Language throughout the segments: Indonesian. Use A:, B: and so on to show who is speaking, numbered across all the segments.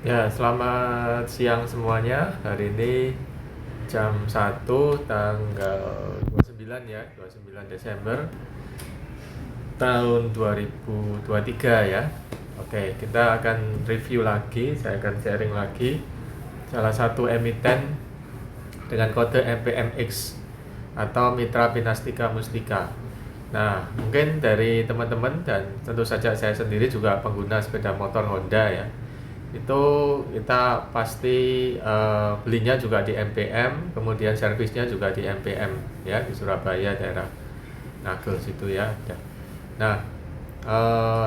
A: Ya, selamat siang semuanya. Hari ini jam 1 tanggal 29 ya, 29 Desember tahun 2023 ya. Oke, kita akan review lagi, saya akan sharing lagi salah satu emiten dengan kode MPMX atau Mitra Pinastika Mustika. Nah, mungkin dari teman-teman dan tentu saja saya sendiri juga pengguna sepeda motor Honda ya, itu kita pasti belinya juga di MPM, kemudian servisnya juga di MPM ya, di Surabaya daerah Ngagel situ ya. Nah,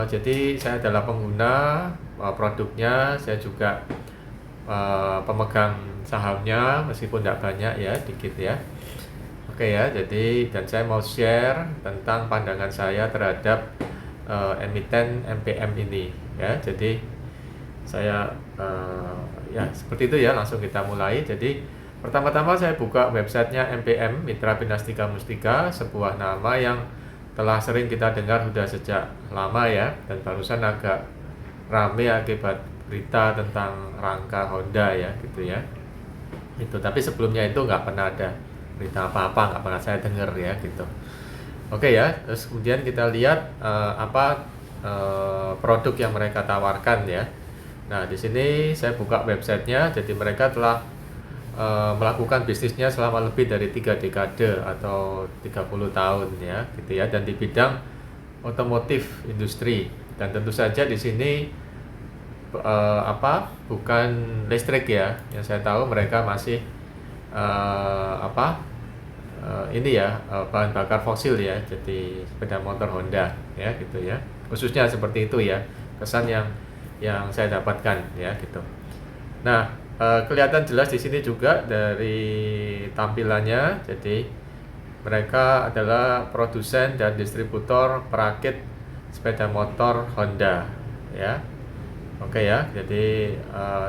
A: jadi saya adalah pengguna produknya, saya juga pemegang sahamnya meskipun tidak banyak ya, dikit ya. Oke ya, jadi dan saya mau share tentang pandangan saya terhadap emiten MPM ini ya. Jadi saya ya seperti itu ya, langsung kita mulai. Jadi pertama-tama saya buka websitenya MPM, Mitra Pinastika Mustika, sebuah nama yang telah sering kita dengar sudah sejak lama ya, dan barusan agak rame akibat berita tentang rangka Honda ya gitu ya. Itu tapi sebelumnya itu nggak pernah ada berita apa-apa, nggak pernah saya dengar ya gitu. Oke ya, terus kemudian kita lihat apa produk yang mereka tawarkan ya. Nah, di sini saya buka websitenya. Jadi mereka telah melakukan bisnisnya selama lebih dari 3 dekade atau 30 tahun ya, gitu ya, dan di bidang otomotif industri. Dan tentu saja di sini bukan listrik ya. Yang saya tahu mereka masih ini ya, bahan bakar fosil ya. Jadi sepeda motor Honda ya, gitu ya. Khususnya seperti itu ya. Kesan yang saya dapatkan ya gitu. Nah, kelihatan jelas di sini juga dari tampilannya. Jadi mereka adalah produsen dan distributor perakit sepeda motor Honda ya. Oke ya, jadi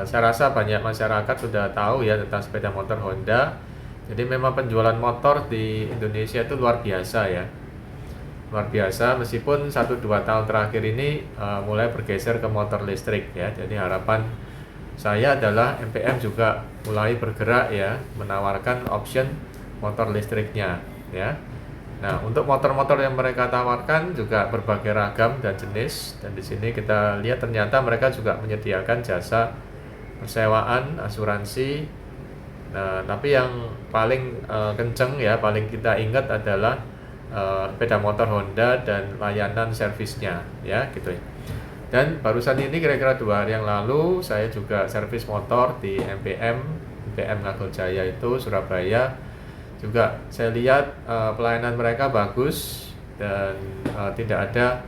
A: saya rasa banyak masyarakat sudah tahu ya tentang sepeda motor Honda. Jadi memang penjualan motor di Indonesia itu luar biasa ya. Luar biasa, meskipun 1-2 tahun terakhir ini mulai bergeser ke motor listrik ya. Jadi harapan saya adalah MPM juga mulai bergerak ya, menawarkan option motor listriknya ya. Nah, untuk motor-motor yang mereka tawarkan juga berbagai ragam dan jenis, dan di sini kita lihat ternyata mereka juga menyediakan jasa persewaan, asuransi. Nah, tapi yang paling kenceng ya, paling kita ingat adalah sepeda motor Honda dan layanan servisnya ya gitu ya. Dan barusan ini kira-kira 2 hari yang lalu saya juga servis motor di MPM Ngagel Jaya itu Surabaya. Juga saya lihat pelayanan mereka bagus dan tidak ada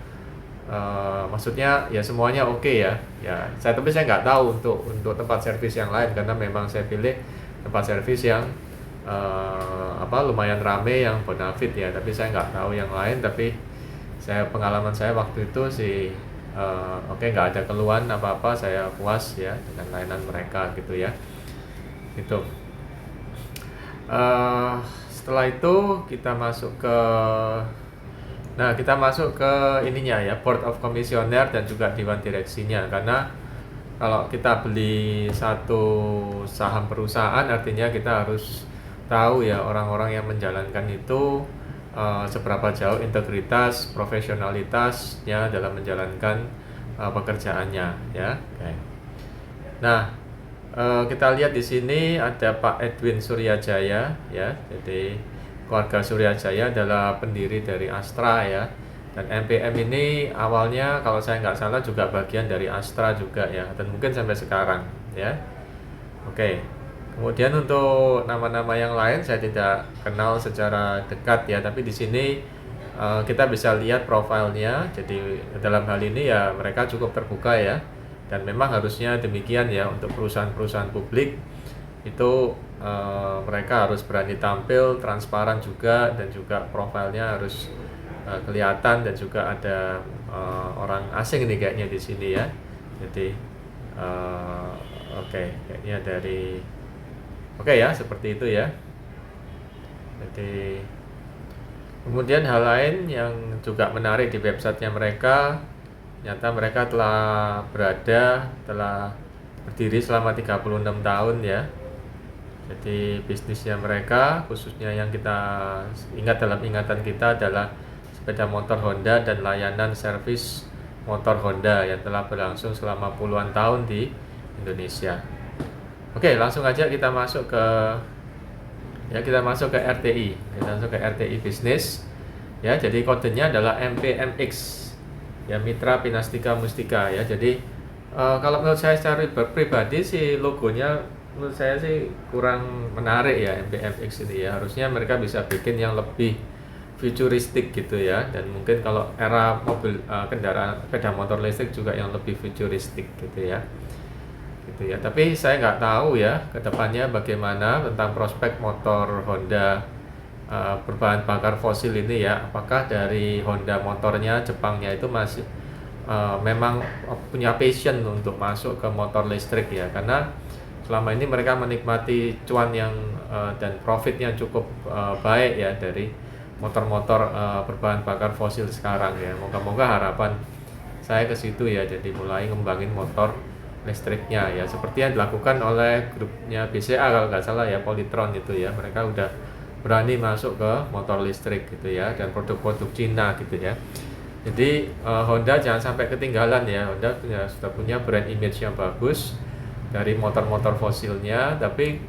A: maksudnya ya semuanya oke ya. Ya, tapi saya nggak tahu untuk tempat servis yang lain karena memang saya pilih tempat servis yang lumayan rame, yang bonafit ya. Tapi saya nggak tahu yang lain. Tapi pengalaman saya waktu itu sih nggak ada keluhan apa-apa, saya puas ya dengan layanan mereka gitu ya. Itu. Setelah itu kita masuk ke ininya ya, Board of Commissioner dan juga Dewan Direksinya. Karena kalau kita beli satu saham perusahaan, artinya kita harus tahu ya orang-orang yang menjalankan itu seberapa jauh integritas, profesionalitasnya dalam menjalankan pekerjaannya ya. Okay. Nah, kita lihat di sini ada Pak Edwin Suryajaya ya. Jadi keluarga Suryajaya adalah pendiri dari Astra ya. Dan MPM ini awalnya kalau saya nggak salah juga bagian dari Astra juga ya, dan mungkin sampai sekarang ya. Oke. Kemudian untuk nama-nama yang lain saya tidak kenal secara dekat ya, tapi di sini kita bisa lihat profilnya. Jadi dalam hal ini ya mereka cukup terbuka ya. Dan memang harusnya demikian ya, untuk perusahaan-perusahaan publik itu mereka harus berani tampil, transparan juga, dan juga profilnya harus kelihatan, dan juga ada orang asing nih kayaknya di sini ya. Jadi kayaknya dari ya seperti itu ya. Jadi kemudian hal lain yang juga menarik di websitenya mereka, ternyata mereka telah berdiri selama 36 tahun ya. Jadi bisnisnya mereka, khususnya yang kita ingat dalam ingatan kita adalah sepeda motor Honda dan layanan servis motor Honda yang telah berlangsung selama puluhan tahun di Indonesia. Oke, langsung aja kita masuk ke RTI. Kita masuk ke RTI bisnis. Ya, jadi kodenya adalah MPMX. Ya, Mitra Pinastika Mustika ya. Jadi kalau menurut saya secara pribadi sih logonya menurut saya sih kurang menarik ya MPMX ini ya. Harusnya mereka bisa bikin yang lebih futuristik gitu ya, dan mungkin kalau era mobil kendaraan sepeda motor listrik juga yang lebih futuristik gitu ya. Tapi saya nggak tahu ya kedepannya bagaimana tentang prospek motor Honda berbahan bakar fosil ini ya. Apakah dari Honda motornya Jepangnya itu masih memang punya passion untuk masuk ke motor listrik ya, karena selama ini mereka menikmati cuan yang dan profit yang cukup baik ya dari motor-motor berbahan bakar fosil sekarang ya. Moga-moga harapan saya ke situ ya, jadi mulai ngembangin motor listriknya ya, seperti yang dilakukan oleh grupnya BCA kalau nggak salah ya, Polytron itu ya. Mereka udah berani masuk ke motor listrik gitu ya, dan produk-produk Cina gitu ya. Jadi Honda jangan sampai ketinggalan ya. Honda sudah punya brand image yang bagus dari motor-motor fosilnya, tapi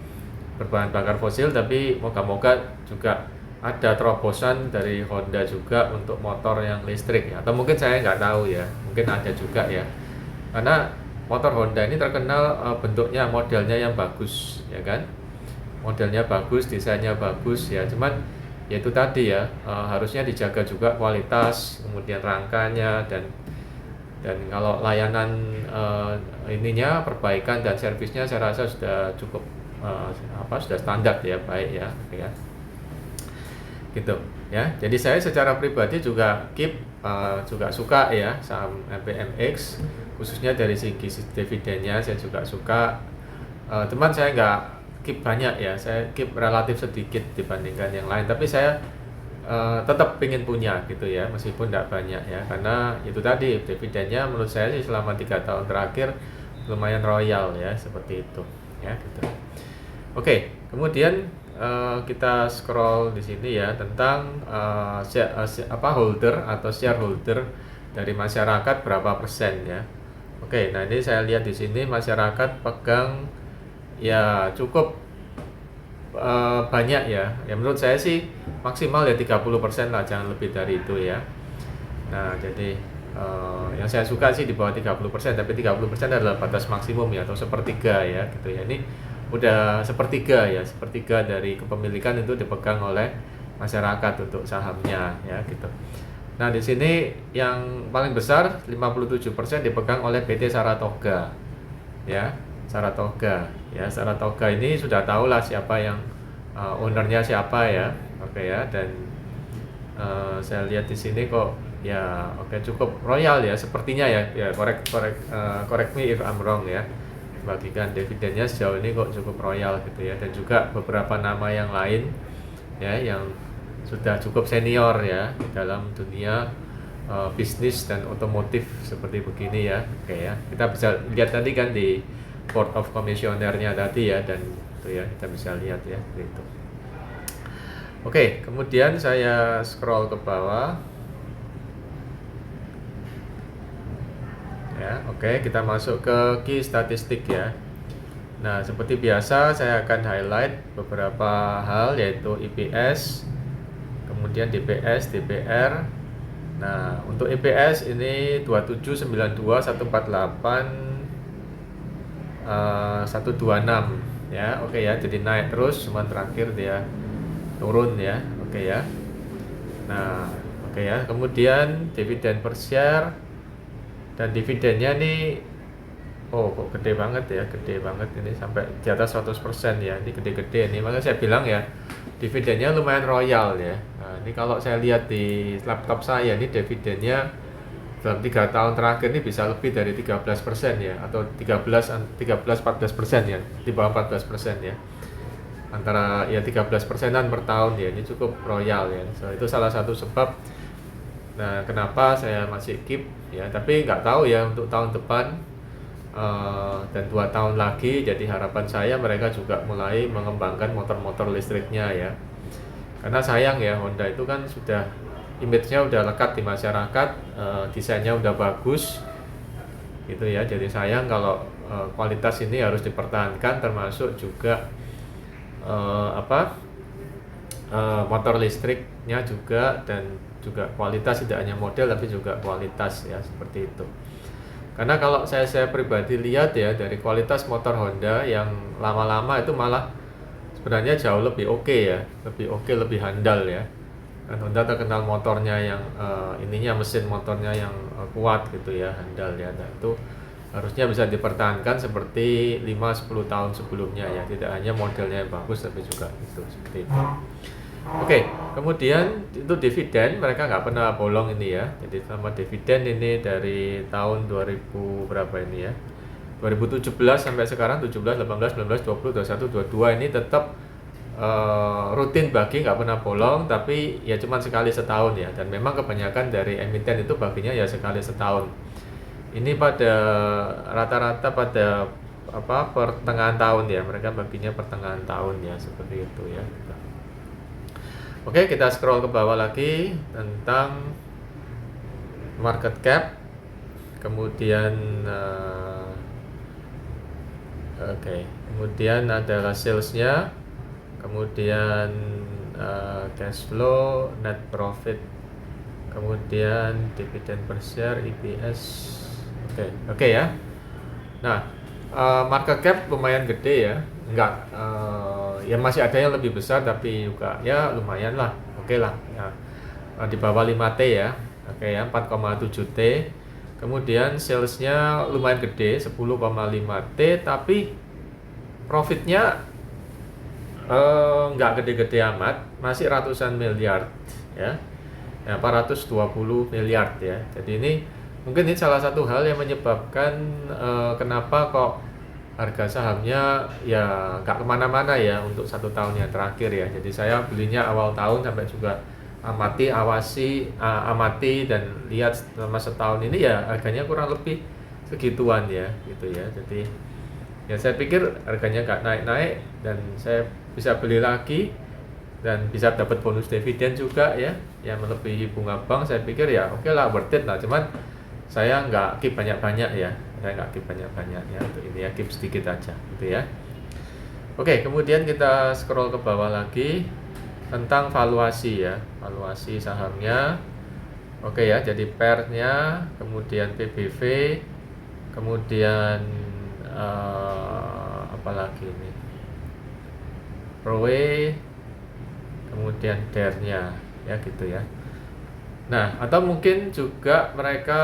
A: berbahan bakar fosil, tapi moga-moga juga ada terobosan dari Honda juga untuk motor yang listrik ya. Atau mungkin saya nggak tahu ya, mungkin ada juga ya. Karena motor Honda ini terkenal bentuknya, modelnya yang bagus ya kan. Modelnya bagus, desainnya bagus ya. Cuman ya itu tadi ya, harusnya dijaga juga kualitas, kemudian rangkanya, dan kalau layanan ininya, perbaikan dan servisnya saya rasa sudah cukup sudah standar ya, baik ya, ya gitu ya. Jadi saya secara pribadi juga juga suka ya saham MPMX, khususnya dari segi dividennya saya juga suka. Teman saya nggak keep banyak ya, saya keep relatif sedikit dibandingkan yang lain, tapi saya tetap ingin punya gitu ya, meskipun tidak banyak ya, karena itu tadi dividennya menurut saya sih selama 3 tahun terakhir lumayan royal ya, seperti itu ya gitu. Oke, kemudian kita scroll di sini ya tentang holder atau shareholder dari masyarakat berapa persen ya. Oke, nah ini saya lihat di sini masyarakat pegang ya cukup banyak ya. Ya menurut saya sih maksimal ya 30% lah, jangan lebih dari itu ya. Nah, jadi yang saya suka sih di bawah 30%, tapi 30% adalah batas maksimum ya, atau sepertiga ya gitu ya. Ini udah sepertiga ya, sepertiga dari kepemilikan itu dipegang oleh masyarakat untuk sahamnya ya gitu. Nah, di sini yang paling besar 57% dipegang oleh PT Saratoga. Ya, Saratoga. Ya, Saratoga ini sudah tahulah siapa yang ownernya siapa ya. Oke ya, dan saya lihat di sini kok ya cukup royal ya sepertinya ya. Ya, correct me if I'm wrong ya. Bagikan dividennya sejauh ini kok cukup royal gitu ya, dan juga beberapa nama yang lain ya yang sudah cukup senior ya di dalam dunia bisnis dan otomotif seperti begini ya. Oke ya, kita bisa lihat tadi kan di Board of Commissioner-nya tadi ya, dan itu ya kita bisa lihat ya gitu. Oke, kemudian saya scroll ke bawah ya. Oke, kita masuk ke key statistik ya. Nah, seperti biasa saya akan highlight beberapa hal, yaitu EPS, kemudian DPS, DPR. Nah, untuk EPS ini 2792, 148, 126 ya. Oke ya, jadi naik terus, cuma terakhir dia turun ya. Oke ya. Nah, oke ya. Kemudian dividen per share, dan dividennya nih kok gede banget ya, gede banget ini sampai di atas 100% ya. Ini gede-gede nih, makanya saya bilang ya dividennya lumayan royal ya. Nah, ini kalau saya lihat di laptop saya, ini dividennya dalam 3 tahun terakhir ini bisa lebih dari 13% ya, atau 13-14% ya, di bawah 14% ya, antara ya 13%-an per tahun ya. Ini cukup royal ya. So, itu salah satu sebab kenapa saya masih keep ya, tapi nggak tahu ya untuk tahun depan dan 2 tahun lagi, jadi harapan saya mereka juga mulai mengembangkan motor-motor listriknya ya. Karena sayang ya, Honda itu kan sudah image-nya udah lekat di masyarakat, desainnya udah bagus gitu ya. Jadi sayang kalau kualitas ini harus dipertahankan, termasuk juga motor listriknya juga, dan juga kualitas, tidak hanya model tapi juga kualitas ya, seperti itu. Karena kalau saya pribadi lihat ya, dari kualitas motor Honda yang lama-lama itu malah sebenarnya jauh lebih oke ya, lebih handal ya. Dan Honda terkenal motornya yang mesin motornya yang kuat gitu ya, handal ya. Nah, itu harusnya bisa dipertahankan seperti 5-10 tahun sebelumnya ya, tidak hanya modelnya yang bagus tapi juga itu, seperti itu. Oke, kemudian itu dividen, mereka nggak pernah bolong ini ya. Jadi sama dividen ini dari tahun 2000 berapa ini ya, 2017 sampai sekarang, 17, 18, 19, 20, 21, 22 ini tetap rutin bagi, nggak pernah bolong, tapi ya cuma sekali setahun ya. Dan memang kebanyakan dari emiten itu baginya ya sekali setahun. Ini pada rata-rata pada pertengahan tahun ya, mereka baginya pertengahan tahun ya, seperti itu ya. Oke, kita scroll ke bawah lagi tentang market cap, kemudian kemudian adalah salesnya, kemudian cash flow, net profit, kemudian dividen per share, EPS. Oke ya. Nah, market cap lumayan gede ya, enggak ya masih ada yang lebih besar tapi juga ya lumayan lah, oke lah ya, di bawah 5T ya, oke ya, 4,7T. Kemudian salesnya lumayan gede, 10,5T, tapi profitnya nggak gede-gede amat, masih ratusan miliar ya, 420 miliar ya. Jadi ini mungkin ini salah satu hal yang menyebabkan kenapa kok harga sahamnya ya nggak kemana-mana ya untuk 1 tahun yang terakhir ya. Jadi saya belinya awal tahun sampai juga amati dan lihat selama setahun ini ya harganya kurang lebih segituan ya, gitu ya. Jadi ya saya pikir harganya nggak naik-naik, dan saya bisa beli lagi dan bisa dapat bonus dividen juga ya, yang melebihi bunga bank. Saya pikir ya oke lah, worth it lah. Cuman saya nggak keep banyak-banyak ya, untuk ini ya, keep sedikit aja gitu ya. Oke, kemudian kita scroll ke bawah lagi tentang valuasi ya, valuasi sahamnya. Oke ya, jadi PER-nya, kemudian PBV, kemudian apa lagi ini, ROE, kemudian DER-nya ya, gitu ya. Nah, atau mungkin juga mereka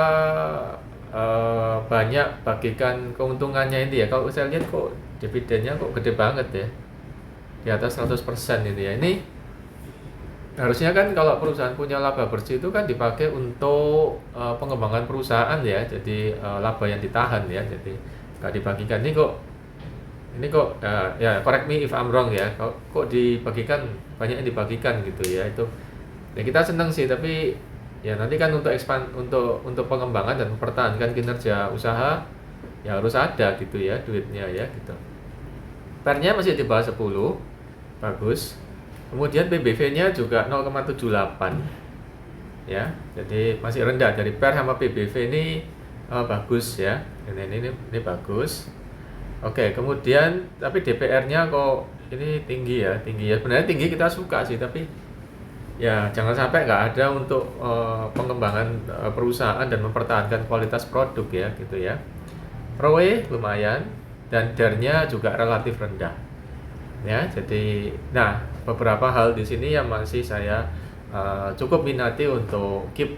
A: banyak bagikan keuntungannya ini ya. Kalau saya lihat kok dividennya kok gede banget ya, di atas 100% ini ya. Ini harusnya kan kalau perusahaan punya laba bersih itu kan dipakai untuk pengembangan perusahaan ya, jadi laba yang ditahan ya, jadi nggak dibagikan. Ini kok ya, correct me if I'm wrong ya, kok dibagikan, banyak yang dibagikan gitu ya. Itu ya kita senang sih, tapi ya nanti kan untuk pengembangan dan mempertahankan kinerja usaha ya harus ada gitu ya duitnya ya, gitu. PER-nya masih di bawah 10, bagus. Kemudian PBV-nya juga 0,78 ya, jadi masih rendah. Dari PER sama PBV ini bagus ya, ini bagus. Oke, kemudian tapi DPR-nya kok ini tinggi ya. Sebenarnya tinggi kita suka sih, tapi ya jangan sampai nggak ada untuk pengembangan perusahaan dan mempertahankan kualitas produk ya, gitu ya. ROE lumayan, dan DER-nya juga relatif rendah ya. Jadi beberapa hal di sini yang masih saya cukup minati untuk keep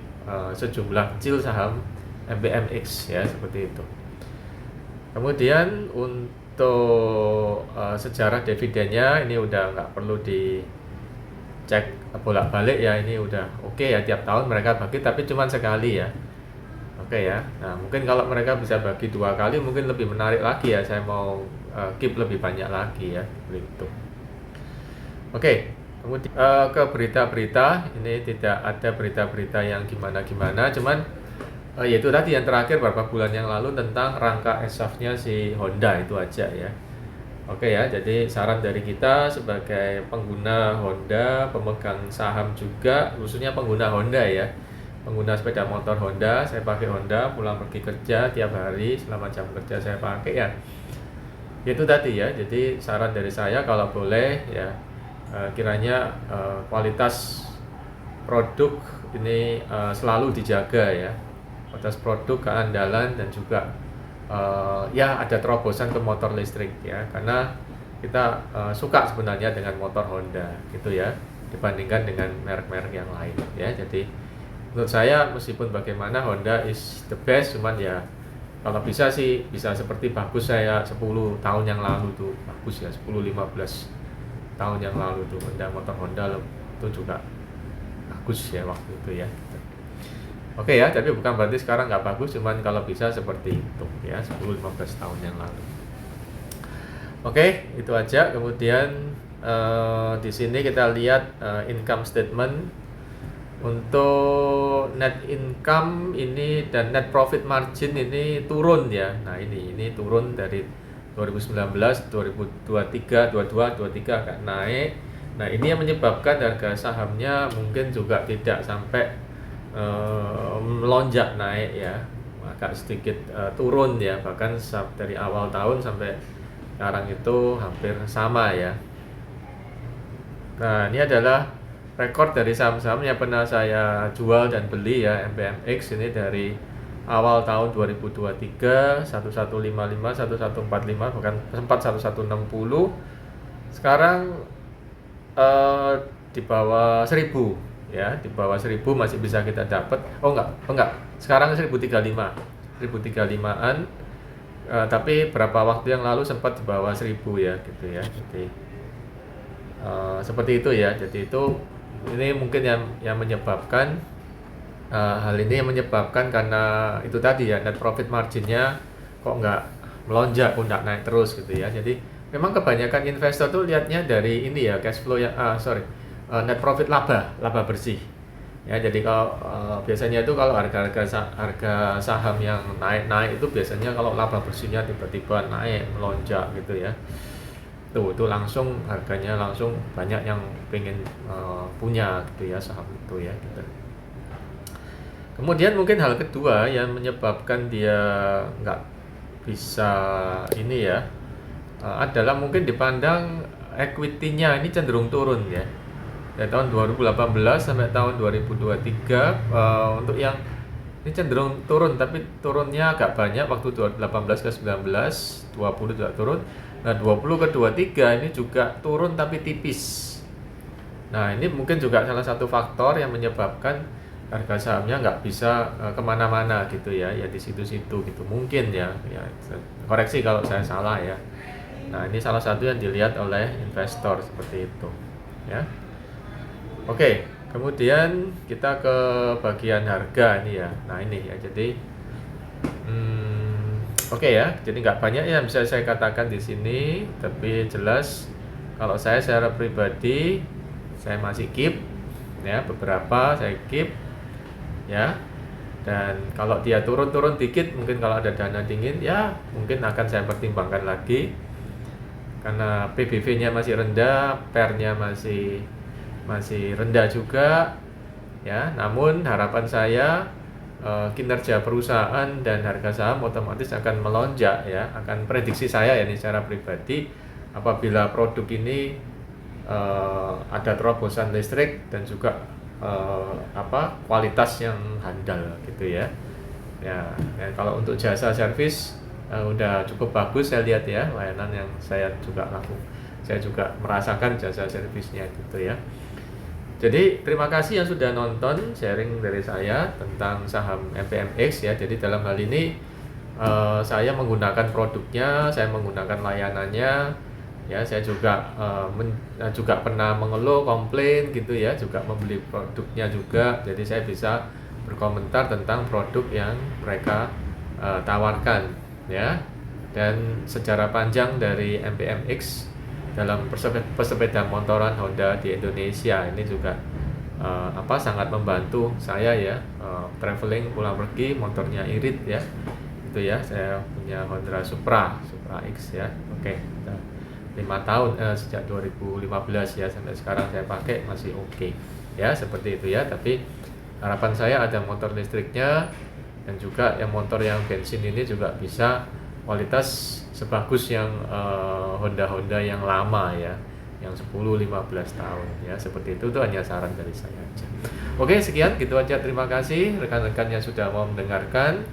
A: sejumlah kecil saham MBMX ya, seperti itu. Kemudian untuk sejarah dividennya ini udah nggak perlu dicek bolak-balik ya, ini udah oke ya, tiap tahun mereka bagi tapi cuma sekali ya. Oke ya. Nah, mungkin kalau mereka bisa bagi 2 kali mungkin lebih menarik lagi ya, saya mau keep lebih banyak lagi ya, begitu. Oke, kemudian ke berita-berita, ini tidak ada berita-berita yang gimana-gimana, cuman Yaitu tadi yang terakhir beberapa bulan yang lalu tentang rangka ESAF-nya si Honda itu aja ya. Oke ya, jadi saran dari kita sebagai pengguna Honda, pemegang saham juga, khususnya pengguna Honda ya, pengguna sepeda motor Honda, saya pakai Honda, pulang pergi kerja tiap hari, selama jam kerja saya pakai ya. Itu tadi ya, jadi saran dari saya kalau boleh ya, kiranya kualitas produk ini selalu dijaga ya, kualitas produk, keandalan, dan juga ya ada terobosan ke motor listrik ya, karena kita suka sebenarnya dengan motor Honda gitu ya, dibandingkan dengan merek-merek yang lain ya. Jadi menurut saya meskipun bagaimana Honda is the best, cuman ya kalau bisa sih bisa seperti bagus saya 10 tahun yang lalu tuh, bagus ya 10-15 tahun yang lalu tuh motor Honda itu juga bagus ya waktu itu ya. Oke ya, tapi bukan berarti sekarang nggak bagus, cuman kalau bisa seperti itu ya 10-15 tahun yang lalu. Oke, itu aja. Kemudian di sini kita lihat income statement. Untuk net income ini dan net profit margin ini turun ya. Nah, ini turun dari 2019, 2023, 22, 23 agak naik. Nah, ini yang menyebabkan harga sahamnya mungkin juga tidak sampai melonjak naik ya. Agak sedikit turun ya, bahkan dari awal tahun sampai sekarang itu hampir sama ya. Nah, ini adalah rekor dari saham-saham yang pernah saya jual dan beli ya, MPMX ini dari awal tahun 2023 1155, 1145, bahkan sempat 1160. Sekarang di bawah 1000 ya, di bawah 1000 masih bisa kita dapat. Oh enggak. Sekarang 1035. 1035-an. Tapi berapa waktu yang lalu sempat di bawah 1000 ya gitu ya. Jadi seperti itu ya. Jadi itu ini mungkin yang menyebabkan hal ini yang menyebabkan karena itu tadi ya, net profit marginnya kok nggak melonjak, kok nggak naik terus gitu ya. Jadi memang kebanyakan investor tuh lihatnya dari ini ya, cash flow ya, net profit laba bersih ya. Jadi kalau biasanya itu kalau harga saham yang naik itu biasanya kalau laba bersihnya tiba-tiba naik melonjak gitu ya, itu langsung harganya langsung banyak yang pengen punya gitu ya saham itu ya gitu. Kemudian mungkin hal kedua yang menyebabkan dia nggak bisa ini ya, adalah mungkin dipandang equity-nya ini cenderung turun ya. Dari tahun 2018 sampai tahun 2023 untuk yang ini cenderung turun, tapi turunnya agak banyak. Waktu 18 ke 19, 20 juga turun. Nah, 20 ke 23 ini juga turun tapi tipis. Nah, ini mungkin juga salah satu faktor yang menyebabkan harga sahamnya nggak bisa kemana-mana gitu ya, ya di situ-situ gitu mungkin ya. Koreksi kalau saya salah ya. Nah, ini salah satu yang dilihat oleh investor seperti itu ya. Oke, kemudian kita ke bagian harga nih ya. Nah, ini ya, jadi oke ya, jadi nggak banyak yang bisa saya katakan di sini, tapi jelas kalau saya secara pribadi saya masih keep ya, beberapa saya keep ya. Dan kalau dia turun dikit, mungkin kalau ada dana dingin ya mungkin akan saya pertimbangkan lagi, karena PBV-nya masih rendah, PER-nya masih rendah juga ya. Namun harapan saya kinerja perusahaan dan harga saham otomatis akan melonjak ya, akan prediksi saya ya ini secara pribadi, apabila produk ini ada terobosan listrik dan juga kualitas yang handal gitu ya. Ya, kalau untuk jasa servis udah cukup bagus saya lihat ya, layanan yang saya juga merasakan jasa servisnya gitu ya. Jadi terima kasih yang sudah nonton sharing dari saya tentang saham MPMX ya. Jadi dalam hal ini saya menggunakan produknya, saya menggunakan layanannya ya. Saya juga juga pernah mengeluh, komplain gitu ya, juga membeli produknya juga. Jadi saya bisa berkomentar tentang produk yang mereka tawarkan ya. Dan sejarah panjang dari MPMX dalam pesepeda motoran Honda di Indonesia ini juga sangat membantu saya ya, traveling pulang pergi motornya irit ya. Itu ya, saya punya Honda Supra X ya. Oke, 5 tahun sejak 2015 ya sampai sekarang saya pakai masih oke. Ya, seperti itu ya. Tapi harapan saya ada motor listriknya, dan juga yang motor yang bensin ini juga bisa kualitas sebagus yang Honda yang lama ya, yang 10-15 tahun ya. Seperti itu hanya saran dari saya aja. Oke, sekian gitu aja. Terima kasih rekan-rekan yang sudah mau mendengarkan.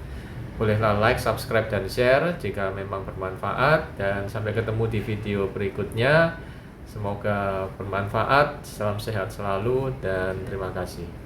A: Bolehlah like, subscribe, dan share jika memang bermanfaat. Dan sampai ketemu di video berikutnya. Semoga bermanfaat. Salam sehat selalu dan terima kasih.